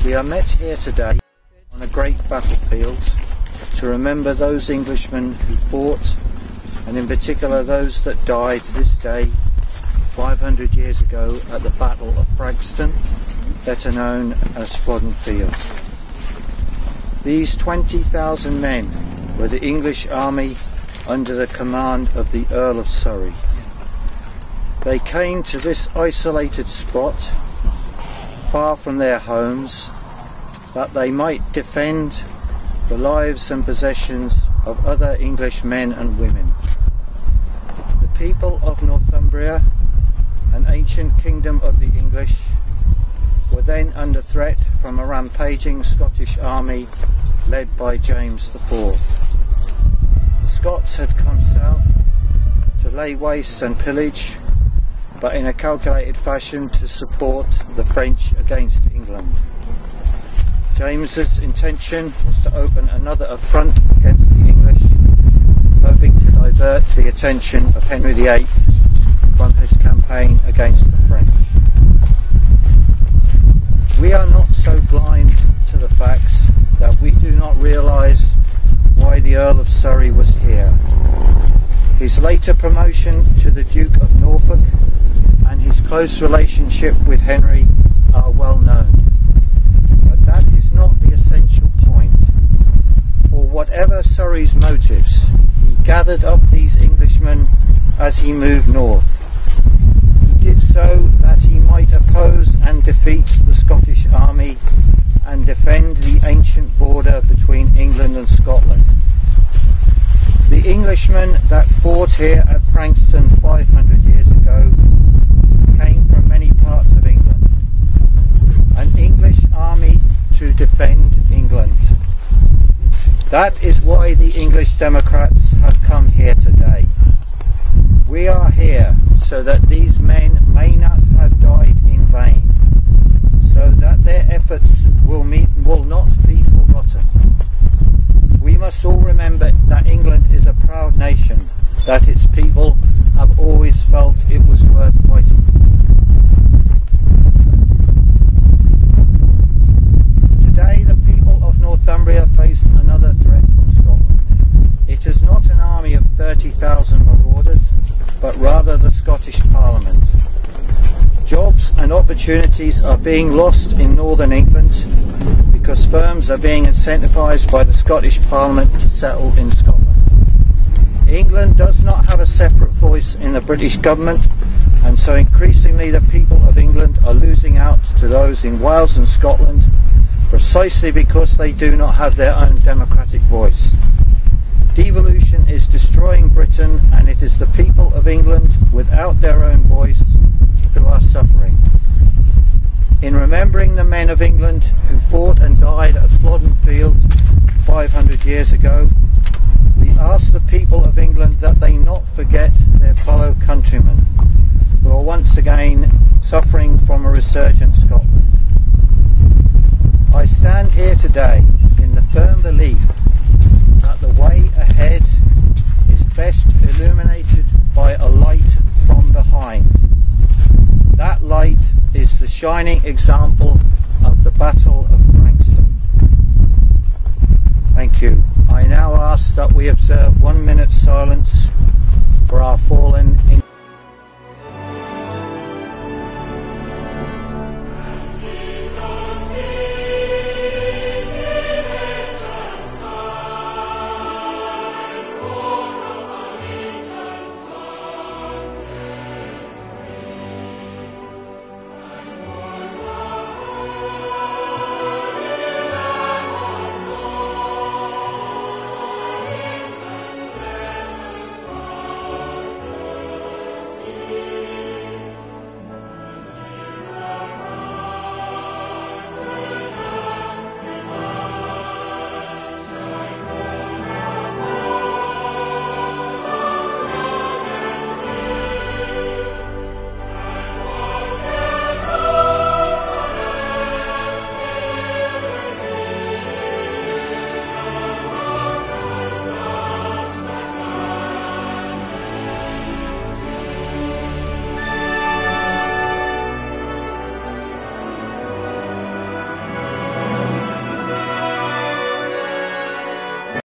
We are met here today on a great battlefield to remember those Englishmen who fought, and in particular those that died this day 500 years ago at the Battle of Frankston, better known as Flodden Field. These 20,000 men were the English army under the command of the Earl of Surrey. They came to this isolated spot, far from their homes, that they might defend the lives and possessions of other English men and women. The people of Northumbria, an ancient kingdom of the English, were then under threat from a rampaging Scottish army led by James IV. The Scots had come south to lay waste and pillage, but in a calculated fashion to support the French against England. James's intention was to open another affront against the English, hoping to divert the attention of Henry VIII from his campaign against the French. We are not so blind to the facts that we do not realise why the Earl of Surrey was here. His later promotion to the Duke of Norfolk and his close relationship with Henry are well known. But that is not the essential point. For whatever Surrey's motives, he gathered up these Englishmen as he moved north. He did so that he might oppose and defeat the Scottish army and defend the ancient border between England and Scotland. The Englishmen that fought here at Frankston 500 years ago came from many parts of England. An English army to defend England. That is why the English Democrats have come here today. We are here so that these men may not have died in vain, so that their efforts will not be forgotten. We must all remember that England is a proud nation, that its people have always felt it was worth fighting. Today the people of Northumbria face another threat from Scotland. It is not an army of 30,000 marauders, but rather the Scottish Parliament. Jobs and opportunities are being lost in northern England because firms are being incentivised by the Scottish Parliament to settle in Scotland. England does not have a separate voice in the British government, and so increasingly the people of England are losing out to those in Wales and Scotland precisely because they do not have their own democratic voice. Devolution is destroying Britain, and it is the people of England without their own voice who are suffering. In remembering the men of England who fought and died at Flodden Field 500 years ago, we ask the people of England that they not forget their fellow countrymen who are once again suffering from a resurgent Scotland. I stand here today in the firm belief that the way ahead is best illuminated by a light from behind. That light is the shining example of the Battle of Frankston. Thank you. I now ask that we observe 1 minute's silence for our fallen English.